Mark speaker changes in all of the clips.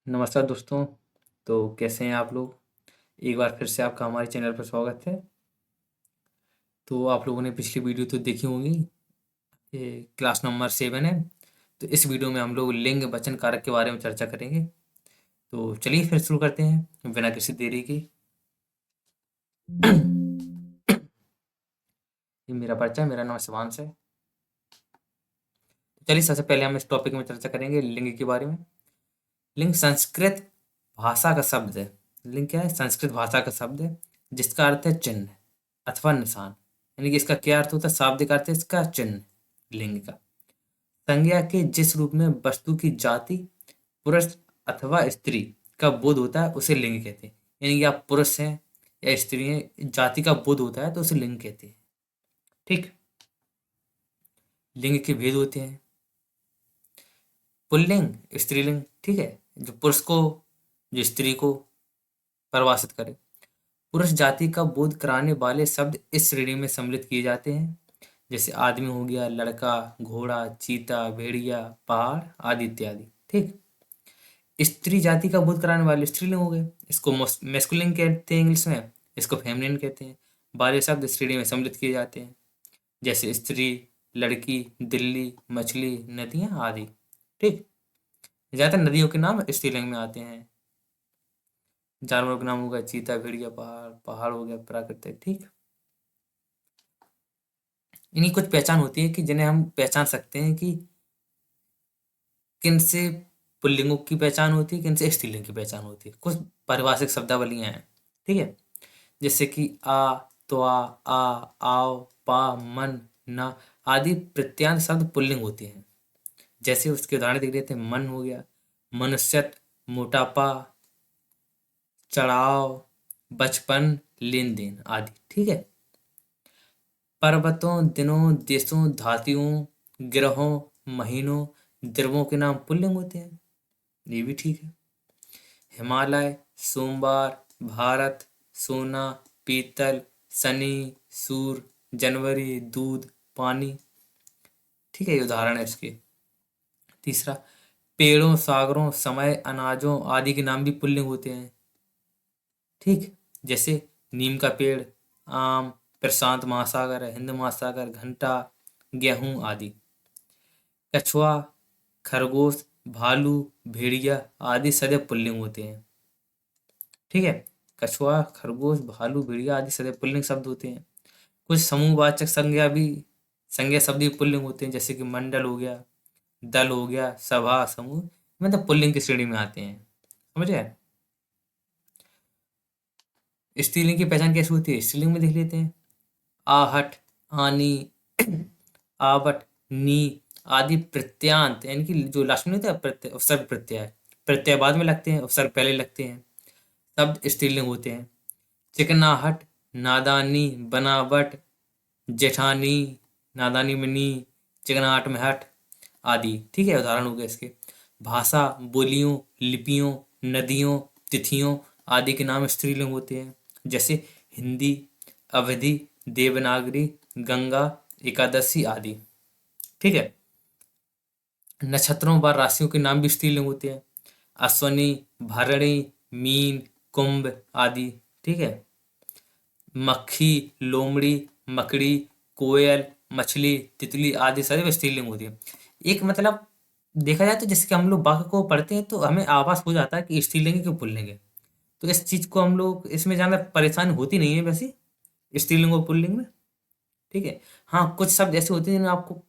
Speaker 1: नमस्कार दोस्तों। तो कैसे हैं आप लोग? एक बार फिर से आपका हमारे चैनल पर स्वागत है। तो आप लोगों ने पिछली वीडियो तो देखी होंगी। ये क्लास नंबर 7 है। तो इस वीडियो में हम लोग लिंग वचन कारक के बारे में चर्चा करेंगे। तो चलिए फिर शुरू करते हैं बिना किसी देरी के। ये मेरा पर्चा है, मेरा नाम शिवांश है। चलिए सबसे पहले हम इस टॉपिक में चर्चा करेंगे लिंग के बारे में। लिंग संस्कृत भाषा का शब्द है। लिंग क्या है? संस्कृत भाषा का शब्द है जिसका अर्थ है चिन्ह अथवा निशान। यानी कि इसका क्या अर्थ होता है? शाब्दिक अर्थ है इसका चिन्ह। लिंग का संज्ञा के जिस रूप में वस्तु की जाति पुरुष अथवा स्त्री का बोध होता है उसे लिंग कहते हैं। यानी कि आप पुरुष हैं या स्त्री हैं, जाति का बोध होता है तो उसे लिंग कहते हैं। ठीक। लिंग के भेद होते हैं। पुल्लिंग, स्त्रीलिंग। ठीक है। जो पुरुष को, जो स्त्री को परिभाषित करे। पुरुष जाति का बोध कराने वाले शब्द इस श्रेणी में सम्मिलित किए जाते हैं। जैसे आदमी हो गया, लड़का, घोड़ा, चीता, भेड़िया, पहाड़ आदि इत्यादि। ठीक। स्त्री जाति का बोध कराने वाले स्त्रीलिंग हो गए। इसको मैस्कुलिन कहते हैं इंग्लिश में, इसको फेमिनिन कहते हैं। बारह शब्द श्रेणी में सम्मिलित किए जाते हैं। जैसे स्त्री, लड़की, दिल्ली, मछली, नदियां आदि। ठीक। ज्यादातर नदियों के नाम स्त्रीलिंग में आते हैं। जानवरों का नाम होगा चीता, भेड़िया, पहाड़। पहाड़ हो गया प्राकृतिक। ठीक। इनकी कुछ पहचान होती है कि जिन्हें हम पहचान सकते हैं कि किन से पुल्लिंगों की पहचान होती है, किन से स्त्रीलिंग की पहचान होती है। कुछ पारिभाषिक शब्दावलियां हैं। ठीक है। जैसे कि आ, त्वा, आ, आओ, पा, मन, ना आदि प्रत्यांत शब्द पुल्लिंग होते हैं। जैसे उसके उदाहरण देख लेते हैं। मन हो गया मनुष्यत, मोटापा, चढ़ाव, बचपन, लेन देन आदि। ठीक है। पर्वतों, दिनों, देशों, धातुओं, ग्रहों, महीनों, द्रव्यों के नाम पुल्लिंग होते हैं। ये भी ठीक है। हिमालय, सोमवार, भारत, सोना, पीतल, शनि, सूर्य, जनवरी, दूध, पानी। ठीक है, ये उदाहरण है इसके। तीसरा, पेड़ों, सागरों, समय, अनाजों आदि के नाम भी पुल्लिंग होते हैं। ठीक। जैसे नीम का पेड़, आम, प्रशांत महासागर, हिंद महासागर, घंटा, गेहूं आदि। कछुआ, खरगोश, भालू, भेड़िया आदि सदैव पुल्लिंग होते हैं। ठीक है। कछुआ, खरगोश, भालू, भेड़िया आदि सदैव पुल्लिंग शब्द होते हैं। कुछ समूहवाचक संज्ञा शब्द भी पुल्लिंग होते हैं। जैसे कि मंडल हो गया, दल हो गया, सभा, समूह, मतलब पुल्लिंग की श्रेणी में आते हैं। समझ गए? स्त्रीलिंग की पहचान कैसे होती है? स्त्रीलिंग में देख लेते हैं। आहट, आनी, आवट, नी आदि प्रत्यांत, यानी कि जो लास्ट में होता है प्रत्यय, उपसर्ग प्रत्यय। प्रत्यय बाद में लगते हैं, उपसर्ग पहले लगते हैं। शब्द स्त्रीलिंग होते हैं। चिकनाहट, नादानी, बनावट, जेठानी, नादानी में नी, चिकनाहट में हट आदि। ठीक है, उदाहरण हो गए इसके। भाषा, बोलियों, लिपियों, नदियों, तिथियों आदि के नाम स्त्रीलिंग होते हैं। जैसे हिंदी, अवधि, देवनागरी, गंगा, एकादशी आदि। ठीक है। नक्षत्रों व राशियों के नाम भी स्त्रीलिंग होते हैं। अश्वनी, भरणी, मीन, कुंभ आदि। ठीक है। मक्खी, लोमड़ी, मकड़ी, कोयल, मछली, तितली आदि सभी स्त्रीलिंग होती है। एक मतलब देखा जाए तो जैसे कि हम लोग वाक्य को पढ़ते हैं तो हमें आभास हो जाता है कि स्त्रीलिंग है कि पुल्लिंग है। तो इस चीज को हम लोग इसमें ज्यादा परेशानी होती नहीं है वैसे, स्त्रीलिंग और पुल्लिंग में। ठीक है। हाँ, कुछ शब्द ऐसे होते हैं जिनमें आपको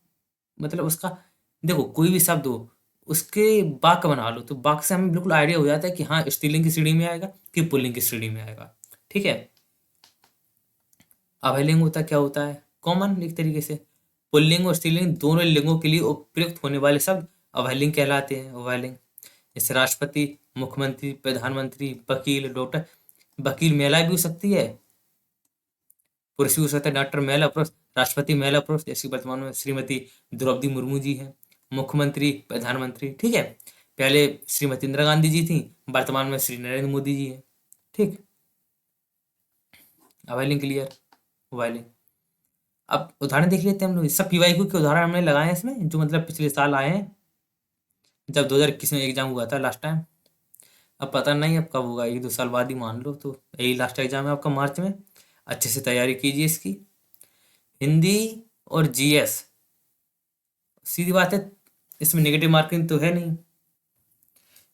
Speaker 1: मतलब उसका, देखो कोई भी शब्द हो उसके वाक्य बना लो तो वाक्य से हमें बिल्कुल आइडिया हो जाता है कि हाँ स्त्रीलिंग की श्रेणी में आएगा कि पुल्लिंग की श्रेणी में आएगा। ठीक है। अभयलिंग होता क्या होता है? कॉमन एक तरीके से। पुल्लिंग और स्त्रीलिंग दोनों लिंगों के लिए उपयुक्त होने वाले शब्द अभयलिंग कहलाते हैं। अभयलिंग जैसे राष्ट्रपति, मुख्यमंत्री, प्रधानमंत्री, वकील, डॉक्टर। वकील महिला भी हो सकती है, पुरुष भी हो सकता है। डॉक्टर महिला पुरुष, राष्ट्रपति महिला पुरुष, जैसे वर्तमान में श्रीमती द्रौपदी मुर्मू जी हैं। मुख्यमंत्री, प्रधानमंत्री। ठीक है। पहले श्रीमती इंदिरा गांधी जी थी, वर्तमान में श्री नरेंद्र मोदी जी हैं। ठीक। अभयलिंग क्लियर। वायलिंग। अब उदाहरण देख लेते हैं हम लोग। सब पीवाईक्यू के उदाहरण हमने लगाए हैं इसमें, जो मतलब पिछले साल आए हैं जब 2021 में एग्जाम हुआ था लास्ट टाइम। अब पता नहीं अब कब होगा, 1-2 साल बाद ही मान लो। तो यही लास्ट एग्जाम है आपका मार्च में, अच्छे से तैयारी कीजिए इसकी। हिंदी और जीएस, सीधी बात है, इसमें नेगेटिव मार्किंग तो है नहीं।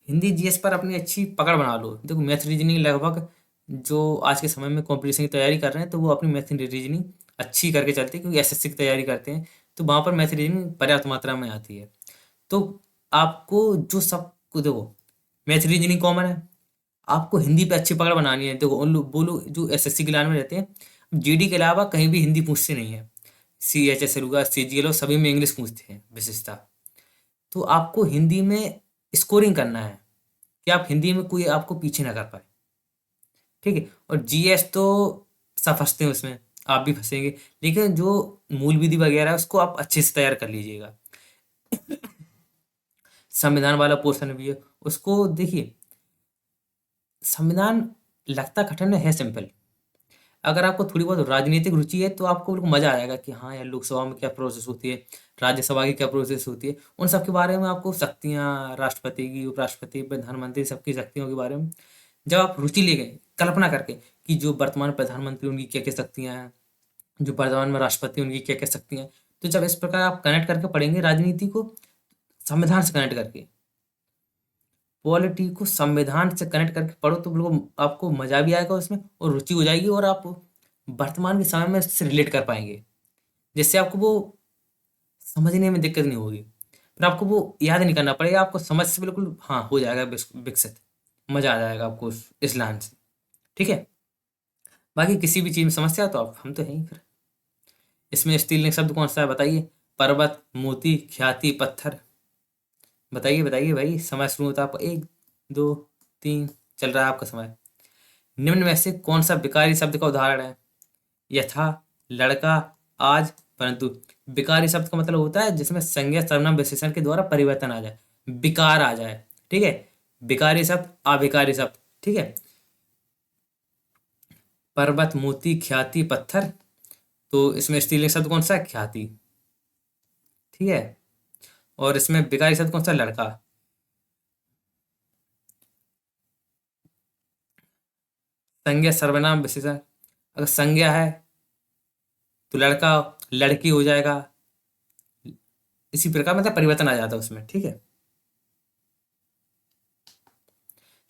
Speaker 1: हिंदी जीएस पर अपनी अच्छी पकड़ बना लो। देखो मैथ रीजनिंग लगभग जो आज के समय में कंपटीशन की तैयारी कर रहे हैं तो वो अपनी मैथ रीजनिंग अच्छी करके चलते हैं, क्योंकि एसएससी की तैयारी करते हैं तो वहाँ पर मैथ रीजनिंग पर्याप्त मात्रा में आती है। तो आपको जो सबको देखो, मैथ रीजनिंग कॉमन है, आपको हिंदी पे अच्छी पकड़ बनानी है। देखो उन लोग वो लोग जो एसएससी की लाइन में रहते हैं, जीडी के अलावा कहीं भी हिंदी पूछते नहीं है। सीएचएसएल हुआ, सीजीएल हो, सभी में इंग्लिश पूछते हैं विशेषता। तो आपको हिंदी में स्कोरिंग करना है कि आप हिंदी में कोई आपको पीछे ना कर पाए, ठीक है। और जीएस तो सब फंसते हैं उसमें, आप भी फंसेंगे, लेकिन जो मूल विधि वगैरह है उसको आप अच्छे से तैयार कर लीजिएगा। संविधान वाला पोर्शन भी है, उसको देखिए। संविधान लगता कठिन है सिंपल। अगर आपको थोड़ी बहुत राजनीतिक रुचि है तो आपको बिल्कुल मजा आएगा कि हाँ यार, लोकसभा में क्या प्रोसेस होती है, राज्यसभा की क्या प्रोसेस होती है, उन सब के बारे में आपको शक्तियाँ, राष्ट्रपति की, उपराष्ट्रपति, प्रधानमंत्री, सबकी शक्तियों के बारे में जब आप रुचि ले गए, कल्पना करके कि जो वर्तमान प्रधानमंत्री उनकी क्या क्या शक्तियाँ हैं, जो वर्तमान में राष्ट्रपति उनकी क्या क्या शक्तियाँ हैं, तो जब इस प्रकार आप कनेक्ट करके पढ़ेंगे राजनीति को संविधान से कनेक्ट करके, पॉलिटी को संविधान से कनेक्ट करके पढ़ो तो बिल्कुल आपको मजा भी आएगा उसमें और रुचि हो जाएगी, और आप वर्तमान के समय में इससे रिलेट कर पाएंगे, जिससे आपको वो समझने में दिक्कत नहीं होगी। फिर आपको वो याद नहीं करना पड़ेगा, आपको समझ से बिल्कुल हाँ हो जाएगा विकसित, मजा आ जाएगा आपको इस लाइन से, ठीक है। बाकी किसी भी चीज़ में समस्या हो तो आप हम तो हैं ही फिर। इसमें स्त्रीलिंग शब्द कौन सा है बताइए? पर्वत, मोती, ख्याति, पत्थर। बताइए बताइए भाई, समय शुरू होता है आपका, 1 2 3 चल रहा है आपका समय। निम्न में से कौन सा विकारी शब्द का उदाहरण है? यथा, लड़का, आज, परंतु। विकारी शब्द का मतलब होता है जिसमें संज्ञा सर्वनाम विशेषण के द्वारा परिवर्तन आ जाए, विकार आ जाए, ठीक है। विकारी शब्द, अविकारी शब्द, ठीक है। पर्वत, मोती, ख्याति, पत्थर। तो इसमें स्त्रीलिंग शब्द कौन सा है? ख्याति, ठीक है। और इसमें विकारी शब्द कौन सा? लड़का। संज्ञा सर्वनाम विशेषण, अगर संज्ञा है तो लड़का लड़की हो जाएगा, इसी प्रकार मतलब परिवर्तन आ जाता है उसमें, ठीक है।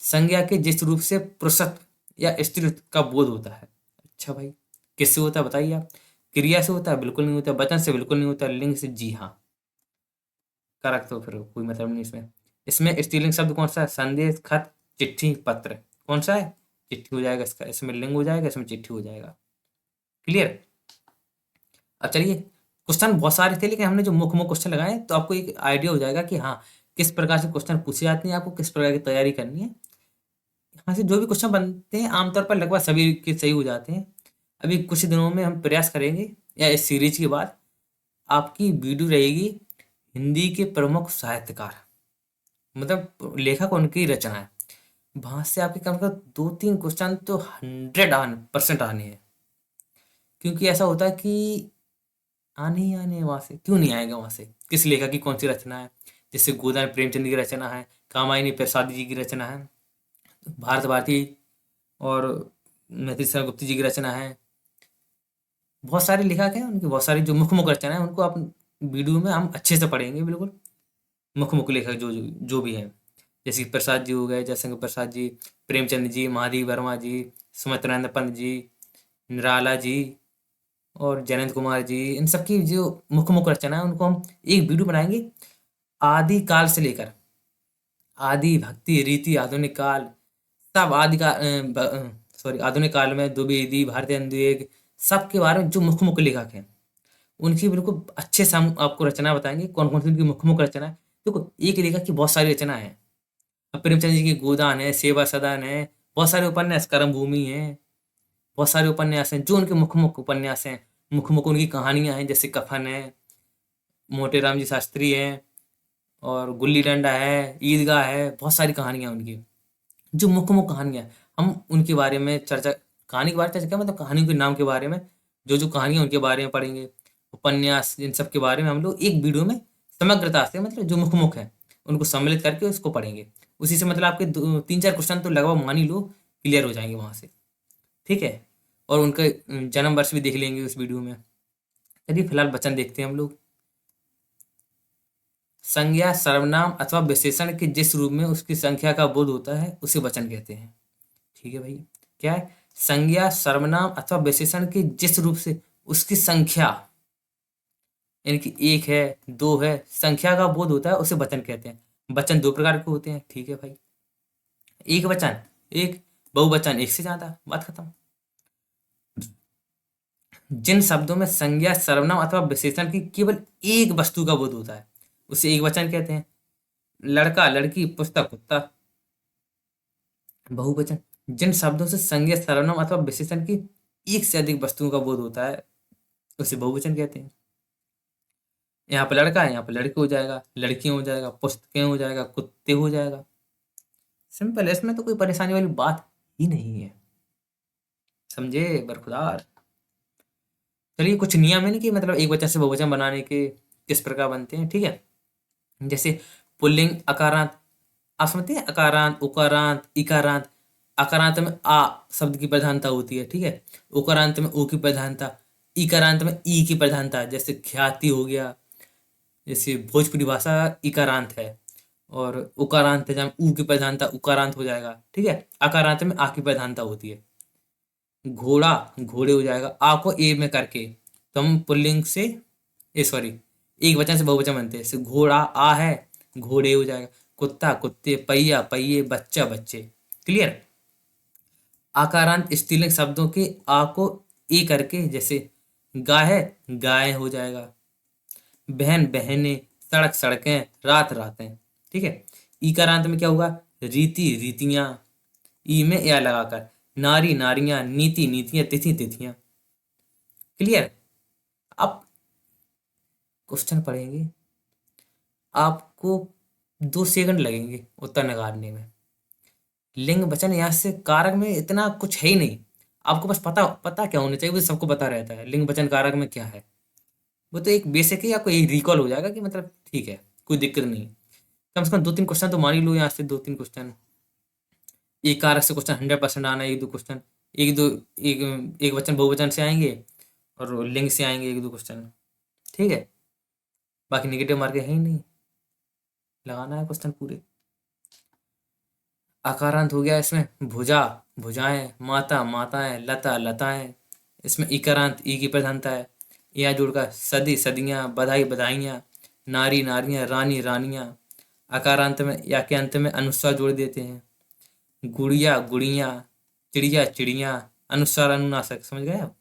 Speaker 1: संज्ञा के जिस रूप से पुरुषत्व या स्त्रीत्व का बोध होता है। अच्छा भाई, किससे होता है बताइए आप? क्रिया से होता है? बिल्कुल नहीं होता। वचन से? बिल्कुल नहीं होता। लिंग से? जी हाँ। करेक्ट, तो फिर कोई मतलब नहीं इसमें। इसमें स्त्रीलिंग शब्द कौन सा है? संदेश, खत, चिट्ठी, पत्र। कौन सा है? चिट्ठी हो जाएगा इसका, इसमें लिंग हो जाएगा, इसमें चिट्ठी हो जाएगा। क्लियर? अब चलिए, क्वेश्चन बहुत सारे थे लेकिन हमने जो मुख्य मुख्य क्वेश्चन लगाए तो आपको एक आइडिया हो जाएगा कि हाँ किस प्रकार से क्वेश्चन पूछे जाते हैं, आपको किस प्रकार की तैयारी करनी है। यहाँ से जो भी क्वेश्चन बनते हैं आमतौर पर लगभग सभी के सही हो जाते हैं। अभी कुछ दिनों में हम प्रयास करेंगे, या इस सीरीज के बाद आपकी वीडियो रहेगी हिंदी के प्रमुख साहित्यकार, मतलब लेखक, उनकी रचनाएं। वहां से आपके कम से कम 2-3 क्वेश्चन तो 100% आने हैं, क्योंकि ऐसा होता है कि आने ही आने हैं वहां से, क्यों नहीं आएगा वहां से? किस लेखक की कौन सी रचना है? जैसे गोदान प्रेमचंद की रचना है, कामायनी प्रसाद जी की रचना है, भारत भारती और मैथिली शरण गुप्त जी की रचना है। बहुत सारे लेखक हैं, उनकी बहुत सारी जो मुख्य मुख्य रचना है उनको आप वीडियो में हम अच्छे से पढ़ेंगे बिल्कुल। मुख्य मुख्य लेखक जो भी हैं, जैसे कि प्रसाद जी हो गए, जयशंकर प्रसाद जी, प्रेमचंद जी, महादेवी वर्मा जी, सुमित्रानंद पंत जी, निराला जी और जयंत कुमार जी, इन सबकी जो मुख्य मुख्य रचना है उनको हम एक वीडियो बनाएंगे, आदि काल से लेकर आदि भक्ति रीति आधुनिक काल, सब आदि का सॉरी आधुनिक काल में द्विवेदी, भारतीय अनुदेग, सबके बारे में जो मुख्य मुख्य लेखक हैं उनकी बिल्कुल अच्छे से हम आपको रचना बताएंगे, कौन कौन सी उनकी मुख्य मुख्य रचना है। देखो एक लेखक की बहुत सारी रचना है। अब प्रेमचंद जी की गोदान है, सेवा सदन है, बहुत सारे उपन्यास, कर्म भूमि है, बहुत सारे उपन्यास हैं जो उनके मुख्य मुख्य उपन्यास हैं, मुख्य मुख्य उनकी कहानियां हैं, जैसे कफन है, मोटे राम जी शास्त्री हैं, और गुल्ली डंडा है, ईदगाह है, बहुत सारी कहानियां उनकी, जो मुख्य मुख्य कहानियां हैं, हम उनके बारे में चर्चा, कहानी के बारे में चर्चा क्या मतलब कहानी के नाम के बारे में, जो जो कहानियां उनके बारे में पढ़ेंगे, उपन्यास, इन सब के बारे में हम लोग एक वीडियो में समग्रता से, मतलब जो मुख्य मुख्य है उनको सम्मिलित करके उसको पढ़ेंगे। उसी से मतलब आपके 3-4 क्वेश्चन तो लगभग मान ही लो क्लियर हो जाएंगे वहां से। ठीक है, और उनका जन्म वर्ष भी देख लेंगे उस वीडियो में। चलिए फिलहाल वचन देखते हैं हम लोग। संज्ञा सर्वनाम अथवा विशेषण के जिस रूप में उसकी संख्या का बोध होता है उसे वचन कहते हैं। ठीक है भाई, क्या है? संज्ञा सर्वनाम अथवा विशेषण के जिस रूप से उसकी संख्या, यानी कि एक है, दो है, संख्या का बोध होता है उसे वचन कहते हैं। वचन दो प्रकार के होते हैं। ठीक है भाई, एक वचन एक, बहुवचन एक से ज्यादा, बात खत्म। जिन शब्दों में संज्ञा सर्वनाम अथवा विशेषण की केवल एक वस्तु का बोध होता है उसे एक वचन कहते हैं। लड़का लड़की पुस्तक कुत्ता। बहुवचन, जिन शब्दों से संज्ञा सर्वनाम अथवा विशेषण की एक से अधिक वस्तुओं का बोध होता है उसे बहुवचन कहते हैं। यहाँ पर लड़का है, यहाँ पर लड़के हो जाएगा, लड़कियां हो जाएगा, पुस्तकें हो जाएगा, कुत्ते हो जाएगा। सिंपल है, इसमें तो कोई परेशानी वाली बात ही नहीं है। समझे बरखुदार? चलिए कुछ नियम है ना कि मतलब एक वचन से बहुवचन बनाने के किस प्रकार बनते हैं। ठीक है, जैसे पुल्लिंग अकारांत, आप समझते हैं? अकारांत, उकारांत, इकारांत। अकारांत में आ शब्द की प्रधानता होती है। ठीक है, उकारांत में ऊ की प्रधानता, इकारांत में ई की प्रधानता। जैसे ख्याति हो गया, जैसे भोजपुरी भाषा इकारांत है, और उकारांत है जहाँ ऊ की प्रधानता उकारांत हो जाएगा। ठीक है, अकारांत में आ की प्रधानता होती है। घोड़ा घोड़े हो जाएगा, आ को ए में करके तो हम पुल्लिंग से, ए सॉरी, एक वचन से बहुवचन बनते हैं। जैसे घोड़ा आ है, घोड़े हो जाएगा। कुत्ता कुत्ते, पहिया पहिए, बच्चा बच्चे। क्लियर? आकारांत स्त्रीलिंग शब्दों के आ को ए करके, जैसे गाय है, गाय हो जाएगा। बहन बहने, सड़क सड़कें, रात रातें। ठीक है, ईकारांत में क्या होगा? रीति रीतियां, ई में या लगाकर। नारी नारियां, नीति नीतियां, तिथि तिथियां। क्लियर? आप क्वेश्चन पढ़ेंगे, आपको 2 सेकंड लगेंगे उत्तर निकालने में। लिंग वचन यहाँ से कारक में इतना कुछ है ही नहीं। आपको बस पता पता क्या होना चाहिए, वो सबको पता रहता है लिंग वचन कारक में क्या है। वो तो एक बेसिक ही आपको एक रिकॉल हो जाएगा कि मतलब ठीक है, कोई दिक्कत नहीं। कम से कम 2-3 क्वेश्चन तो मान ही लो यहाँ से, 2-3 क्वेश्चन। एक कारक से क्वेश्चन 100% आना, एक दो क्वेश्चन, एक दो, एक वचन बहुवचन से आएंगे, और लिंग से आएंगे एक दो क्वेश्चन। ठीक है, बाकी नेगेटिव मार्क है ही नहीं, लगाना है क्वेश्चन पूरे। आकारांत हो गया इसमें भुजा भुजाएं, माता माताएं, लता लताएं। इसमें इकारांत ई की प्रधानता है। यहाँ जुड़कर सदी सदियां, बधाई बधाइयाँ, नारी नारियां, रानी रानियां। आकारांत में या के अंत में अनुस्वार जोड़ देते हैं। गुड़िया गुड़ियाँ, चिड़िया चिड़िया, अनुस्वार अनुनासिक। समझ गए आप?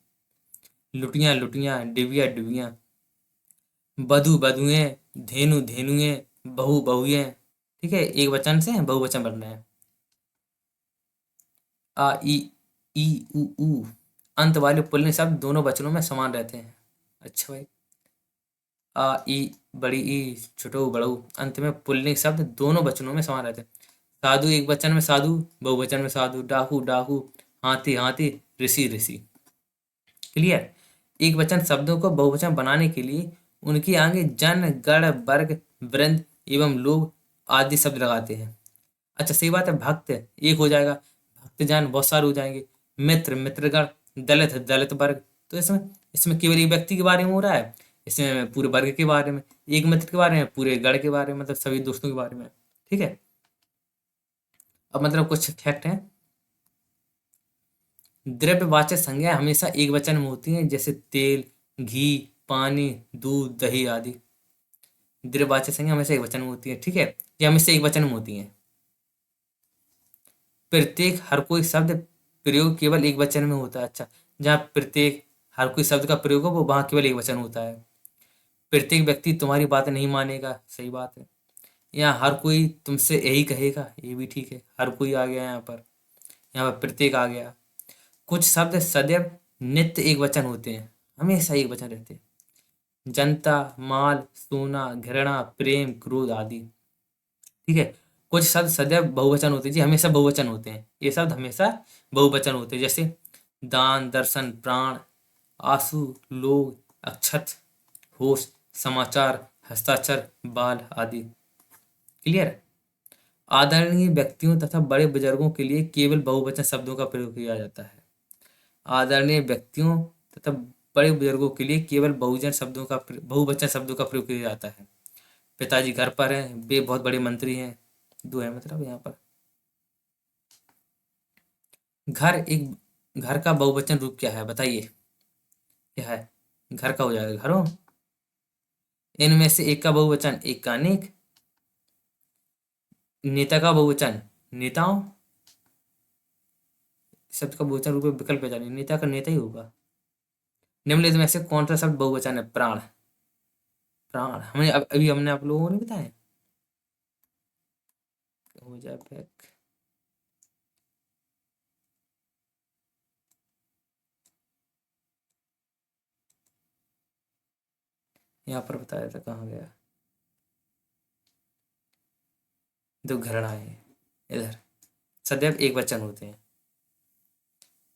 Speaker 1: लुटियां लुटियां, डिबिया डिबिया। बधु बधुएं, धेनु धेनुएं, बहू बहुएं। ठीक है, एक वचन से बहुवचन बनना है। आ ई उ ऊ, अंत वाले पुल्लिंग शब्द दोनों वचनों में समान रहते हैं। अच्छा भाई, आ ई, बड़ी ई, छोटो बड़ऊ, अंत में पुल्लिंग शब्द दोनों वचनों में समान रहते हैं। साधु एक वचन में साधु, बहुवचन में साधु। डाकू डाकू, हाथी हाथी, ऋषि ऋषि। क्लियर? एक वचन शब्दों को बहुवचन बनाने के लिए उनके आगे जन गण वर्ग वृंद एवं लोग आदि शब्द लगाते हैं। अच्छा सही बात है, भक्त एक हो जाएगा, भक्तजन बहुत सारे हो जाएंगे। मित्र मित्रगण, दलित दलित वर्ग। तो इसमें इसमें केवल एक व्यक्ति के बारे में हो रहा है, इसमें पूरे वर्ग के बारे में, एक मित्र के बारे में, पूरे गण के बारे में, मतलब सभी दोस्तों के बारे में। ठीक है, अब मतलब कुछ फैक्ट हैं। द्रव्यवाचक संज्ञा हमेशा एक वचन में होती हैं, जैसे तेल, घी, पानी, दूध, दही आदि। द्रव्यवाचक संज्ञा हमेशा एक वचन में होती है। ठीक है, ये हमेशा एक वचन में होती हैं। प्रत्येक हर कोई शब्द प्रयोग केवल एक वचन में होता है। अच्छा, जहाँ प्रत्येक हर कोई शब्द का प्रयोग हो वो वहाँ केवल एक वचन होता है। प्रत्येक व्यक्ति तुम्हारी बात नहीं मानेगा, सही बात है। यहाँ हर कोई तुमसे यही कहेगा, ये भी ठीक है। हर कोई आ गया यहाँ पर प्रत्येक आ गया। कुछ शब्द सदैव नित्य एक वचन होते हैं, हमेशा एक वचन रहते हैं। जनता, माल, सोना, घृणा, प्रेम, क्रोध आदि। ठीक है, कुछ शब्द सदैव बहुवचन होते हैं जी, हमेशा बहुवचन होते हैं। ये शब्द हमेशा बहुवचन होते हैं, जैसे दान, दर्शन, प्राण, आंसू, लोग, अक्षत, होश, समाचार, हस्ताक्षर, बाल आदि। क्लियर? आदरणीय व्यक्तियों तथा बड़े बुजुर्गों के लिए केवल बहुवचन शब्दों का प्रयोग किया जाता है। आदरणीय व्यक्तियों तथा बड़े बुजुर्गों के लिए केवल बहुवचन शब्दों का प्रयोग किया जाता है। पिताजी घर पर हैं, वे बहुत बड़े मंत्री हैं, दो है मतलब यहाँ पर। घर का बहुवचन रूप क्या है बताइए, क्या है? घर का हो जाएगा घरों। इनमें से एक का बहुवचन एक का अनेक। नेता का बहुवचन नेताओं। शब्द का बहुवचन रूप में विकल्प पहचानिए, नेता का नेता ही होगा। निम्नलिखित में से कौन सा शब्द बहुवचन है? प्राण। प्राण हमें अभी हमने आप लोगों ने बताया। हो जाए बैक। यहाँ पर बताया था, कहाँ गया? दो घरणाएं इधर सदैव एक वचन होते हैं।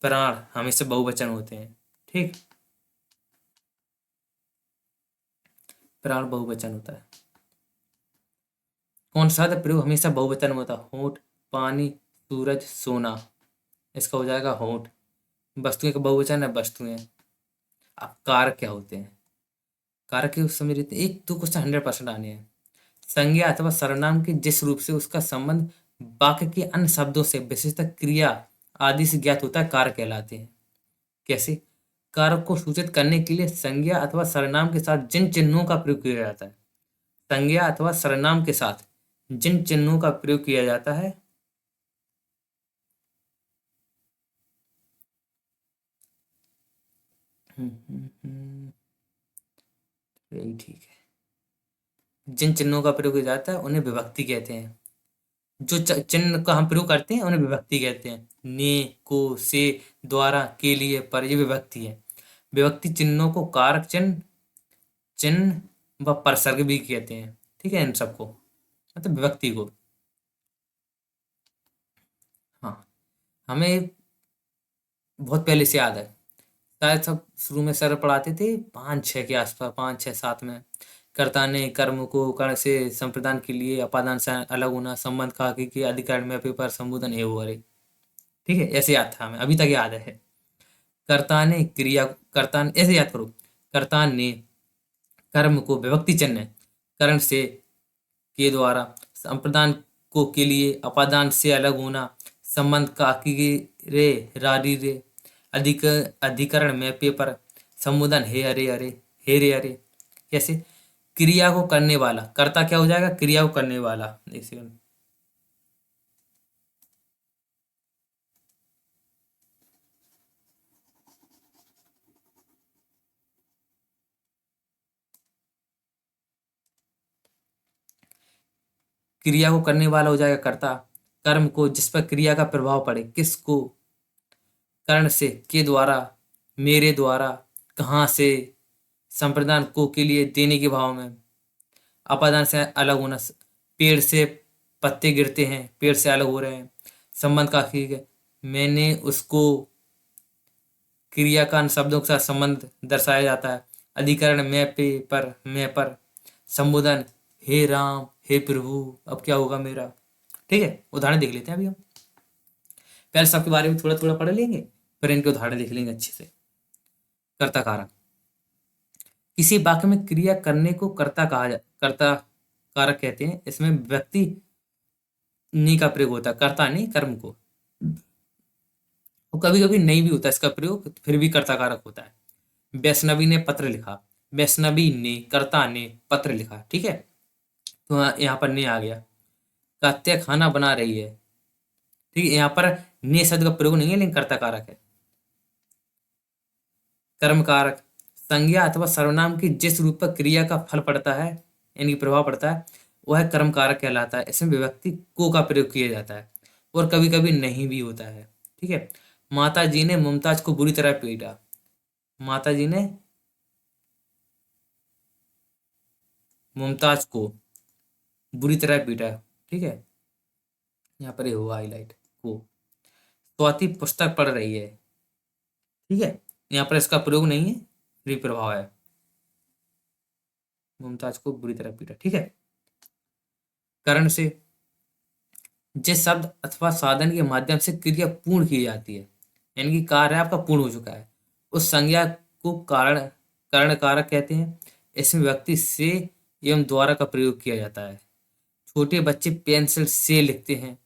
Speaker 1: प्राण हमेशा बहुवचन होते हैं। ठीक, प्राण बहुवचन होता है। कौन सा शब्द प्रयोग हमेशा बहुवचन में होता है? होंठ, पानी, सूरज, सोना। इसका हो जाएगा होंठ। वस्तुएं का बहुवचन है वस्तुएं। अब कारक क्या होते हैं? कारक के उस समय रहते एक तो क्वेश्चन 100% आने हैं। संज्ञा अथवा सर्वनाम के जिस रूप से उसका संबंध वाक्य के अन्य शब्दों से विशेषतः क्रिया आदि से ज्ञात होता है, कारक कहलाते हैं। कैसे? कारक को सूचित करने के लिए संज्ञा अथवा सर्वनाम के साथ जिन चिन्हों का प्रयोग किया जाता है, संज्ञा अथवा सर्वनाम के साथ जिन चिन्हों का प्रयोग किया जाता है, यही ठीक है। जिन चिन्हों का प्रयोग किया जाता है उन्हें विभक्ति कहते हैं। जो चिन्ह का हम प्रयोग करते हैं उन्हें विभक्ति कहते हैं। ने, को, से, द्वारा, के लिए, पर, ये विभक्ति है। विभक्ति चिन्हों को कारक चिन्ह, चिन्ह व परसर्ग भी कहते हैं। ठीक है, इन सबको मतलब विभक्ति को। हाँ, हमें बहुत पहले से याद है, शायद सब शुरू में सर पढ़ाते थे 5-6 के आसपास, 5-6-7 में। कर्ता ने कर्म को कर्ण से संप्रदान के लिए अपादान से अलग होना, संबंध का के अधिकरण में पेपर संबोधन है वो अरे। ठीक है, ऐसे याद था हमें, अभी तक याद है। कर्ता ने ऐसे याद करो। कर्ता ने कर्म को विभक्ति चिन्ह कर्ण से के द्वारा, संप्रदान को के लिए अपादान से अलग होना, संबंध का रे रारी रे, अधिकरण में पेपर संबोधन हे अरे अरे, हे रे अरे। कैसे? क्रिया को करने वाला कर्ता क्या हो जाएगा? क्रिया को करने वाला। एक सेकंड, क्रिया को करने वाला हो जाएगा कर्ता। कर्म को जिस पर क्रिया का प्रभाव पड़े, किसको? कर्ण से के द्वारा, मेरे द्वारा, कहाँ से, संप्रदान को के लिए देने के भाव में, अपादान से अलग होना, पेड़ से पत्ते गिरते हैं, पेड़ से अलग हो रहे हैं, संबंध का ठीक है, मैंने उसको, क्रिया का अन्य शब्दों के साथ संबंध दर्शाया जाता है। अधिकरण मैं पे पर, मैं पर, संबोधन हे राम, हे प्रभु, अब क्या होगा मेरा। ठीक है, उदाहरण देख लेते हैं अभी हम। पहले सबके बारे में थोड़ा थोड़ा पढ़ लेंगे, फिर इनके उदाहरण देख लेंगे अच्छे से। कर्ता कारक। किसी वाक्य में क्रिया करने को कर्ता कारक कहते हैं। इसमें व्यक्ति नी का प्रयोग होता है, कर्ता ने कर्म को। और कभी कभी नहीं भी होता इसका प्रयोग, फिर भी कर्ता कारक होता है। वैष्णवी ने पत्र लिखा, वैष्णवी ने, कर्ता ने पत्र लिखा। ठीक है, तो यहाँ पर ने आ गया। कात्या खाना बना रही है। ठीक है, यहाँ पर ने शब्द का प्रयोग नहीं है, लेकिन कर्ता कारक है। कर्म कारक। संज्ञा अथवा सर्वनाम की जिस रूप पर क्रिया का फल पड़ता है, यानी प्रभाव पड़ता है, वह कर्म कारक कहलाता है। इसमें विभक्ति को का प्रयोग किया जाता है, और कभी कभी नहीं भी होता है। ठीक है, माता जी ने मुमताज को बुरी तरह पीटा। माता जी ने मुमताज को बुरी तरह पीटा। ठीक है, यहाँ पर ये हुआ हाईलाइट को। स्वाति पुस्तक पढ़ रही है। ठीक है, यहाँ पर इसका प्रयोग नहीं है, फ्री प्रभाव है। मुमताज को बुरी तरह पीटा। ठीक है, कर्ण से जिस शब्द अथवा साधन के माध्यम से क्रिया पूर्ण की जाती है, यानी कि कार्य आपका पूर्ण हो चुका है, उस संज्ञा को कारण करण कारक कहते हैं। इसमें व्यक्ति से एवं द्वारा का प्रयोग किया जाता है। छोटे बच्चे पेंसिल से लिखते हैं।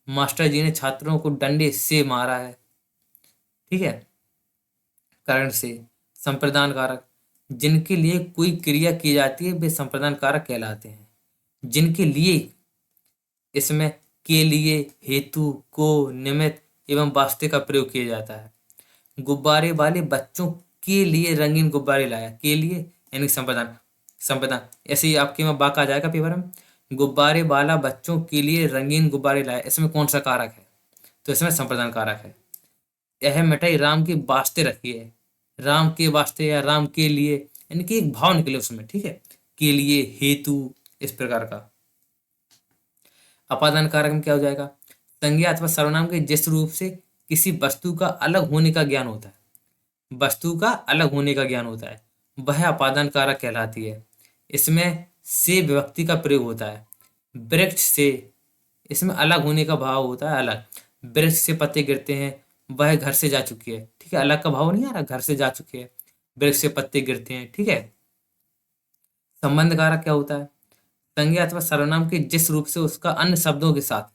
Speaker 1: मास्टर जी ने छात्रों को डंडे से मारा है। ठीक है। कारण से संप्रदान कारक, जिनके लिए कोई क्रिया की जाती है वे संप्रदान कारक कहलाते हैं। जिनके लिए, इसमें के लिए, हेतु, को, निमित्त एवं वास्ते का प्रयोग किया जाता है। गुब्बारे वाले बच्चों के लिए रंगीन गुब्बारे लाया, के लिए यानी संप्रदान। संप्रदान ऐसे ही आपके में बाक आ जाएगा पेपर में। गुब्बारे वाला बच्चों के लिए रंगीन गुब्बारे लाया, इसमें कौन सा कारक है? तो इसमें संप्रदान कारक है। यह मिठाई राम के वास्ते रखी है, राम के वास्ते या राम के लिए, यानी कि एक भाव निकले उसमें। ठीक है। के लिए, हेतु, इस प्रकार का। अपादान कारक में क्या हो जाएगा? संज्ञा अथवा सर्वनाम के जिस रूप से किसी वस्तु का अलग होने का ज्ञान होता है, वस्तु का अलग होने का ज्ञान होता है, वह अपादान कारक कहलाती है। इसमें से विभक्ति का प्रयोग होता है। वृक्ष से, इसमें अलग होने का भाव होता है, अलग। वृक्ष से पत्ते गिरते हैं, वह घर से जा चुकी है। ठीक है। अलग का भाव नहीं आ रहा, घर से जा चुकी है। वृक्ष से पत्ते गिरते हैं। ठीक है। संबंध कारक क्या होता है? संज्ञा अथवा सर्वनाम के जिस रूप से उसका अन्य शब्दों के साथ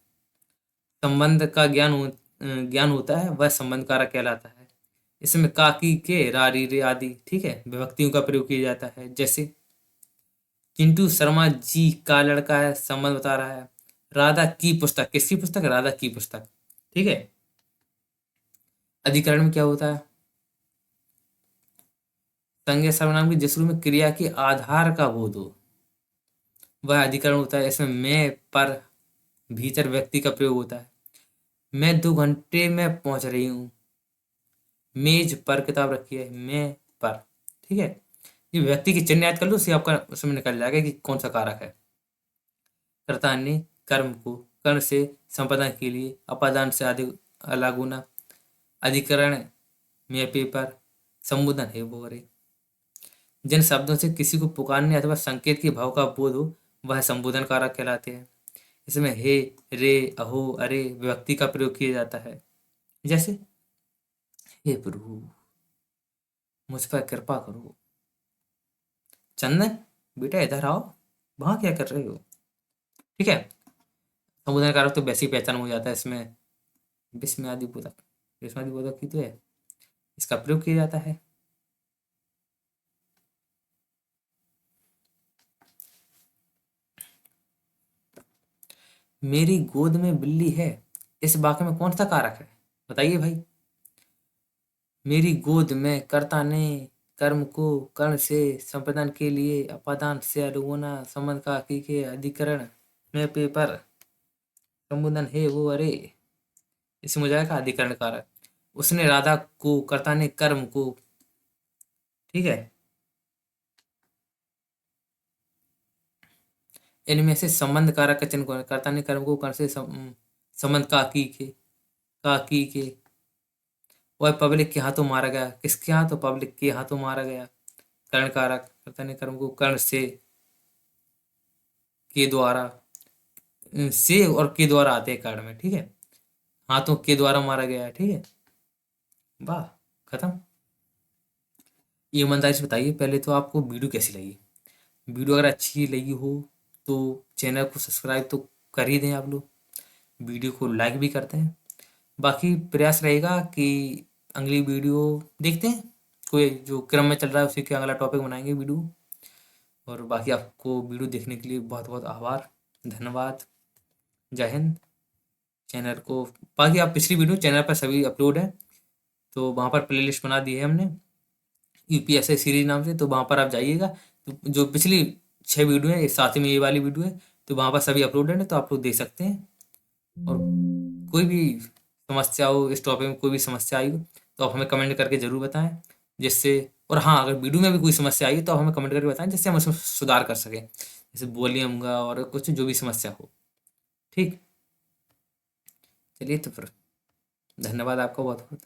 Speaker 1: संबंध का ज्ञान होता है, वह संबंध कारक कहलाता है। इसमें काकी के, रारी रे आदि, ठीक है, विभक्तियों का प्रयोग किया जाता है। जैसे चिंटू शर्मा जी का लड़का है, संबंध बता रहा है। राधा की पुस्तक, किसकी पुस्तक? राधा की पुस्तक। ठीक है। अधिकरण में क्या होता है? संज्ञा सर्वनाम की जिस रूप में क्रिया के आधार का बोध हो, वह अधिकरण होता है। इसमें मैं, पर, भीतर व्यक्ति का प्रयोग होता है। मैं 2 घंटे में पहुंच रही हूँ। मेज पर किताब रखी है, मैं पर। ठीक है। ये व्यक्ति की चिन्ह याद कर लो, उससे आपका उसमें निकल जाएगा कि कौन सा कारक है। कर्ता ने कर्म को कर्ण से संपादन के लिए अपादान से आदि अलग होना। अधिकरण में पेपर, संबोधन है वो अरे। जिन शब्दों से किसी को पुकारने अथवा संकेत के भाव का बोध हो, वह संबोधन कारक कहलाते हैं। इसमें हे, रे, अहो, अरे विभक्ति का प्रयोग किया जाता है। जैसे हे प्रभु, मुझ पर कृपा करो। चंदन, बेटा इधर आओ, वहां क्या कर रहे हो? ठीक है। संबोधन कारक तो वैसी पहचान हो जाता है। इसमें विस्मयादि बोधक, विस्मयादि बोधक की तो है, इसका प्रयोग किया जाता है। मेरी गोद में बिल्ली है, इस वाक्य में कौन सा कारक है? बताइए भाई। मेरी गोद में, कर्ता ने कर्म को कर्ण से संपादन के लिए अपादान से अनुगुना संबंध का की के अधिकरण में पेपर, संबोधन है वो अरे। इसमें हो जाएगा अधिकरण कारक। उसने राधा को, कर्ता ने कर्म को। ठीक है। इनमें से संबंध कारक का चिन्ह कौन है? कर्ता ने कर्म को कर्ण से संबंध का की के। वह पब्लिक के हाथों मारा गया, किसके हाथों? पब्लिक के हाथों मारा गया। कर्ण कारक, कर्ता ने कर्म को कर्ण से के द्वारा, से और के द्वारा आते हैं कर्ण में। ठीक है। हाथों के द्वारा मारा गया है। ठीक है। वाह, खत्म। ये ईमानदारी से बताइए पहले तो आपको वीडियो कैसी लगी। वीडियो अगर अच्छी लगी हो तो चैनल को सब्सक्राइब तो कर ही दें आप लोग, वीडियो को लाइक भी करते हैं। बाकी प्रयास रहेगा कि अगली वीडियो देखते हैं, कोई जो क्रम में चल रहा है उसी के अगला टॉपिक बनाएंगे वीडियो। और बाकी आपको वीडियो देखने के लिए बहुत बहुत आभार, धन्यवाद, जय हिंद। चैनल को, बाकी आप पिछली वीडियो चैनल पर सभी अपलोड है, तो वहाँ पर प्लेलिस्ट बना दी है हमने यूपीएससी सीरीज नाम से, तो वहाँ पर आप जाइएगा। तो जो पिछली 6 वीडियो है, साथ ही में ये वाली वीडियो है, तो वहाँ पर सभी अपलोडेड है, तो आप लोग देख सकते हैं। और कोई भी समस्या हो, इस टॉपिक में कोई भी समस्या आई हो तो आप हमें कमेंट करके ज़रूर बताएं, जिससे, और हाँ, अगर वीडियो में भी कोई समस्या आई हो तो आप हमें कमेंट करके बताएं, जिससे हम उसमें सुधार कर सकें, जैसे वॉल्यूम का और कुछ जो भी समस्या हो। ठीक। चलिए तो फिर धन्यवाद आपका बहुत बहुत।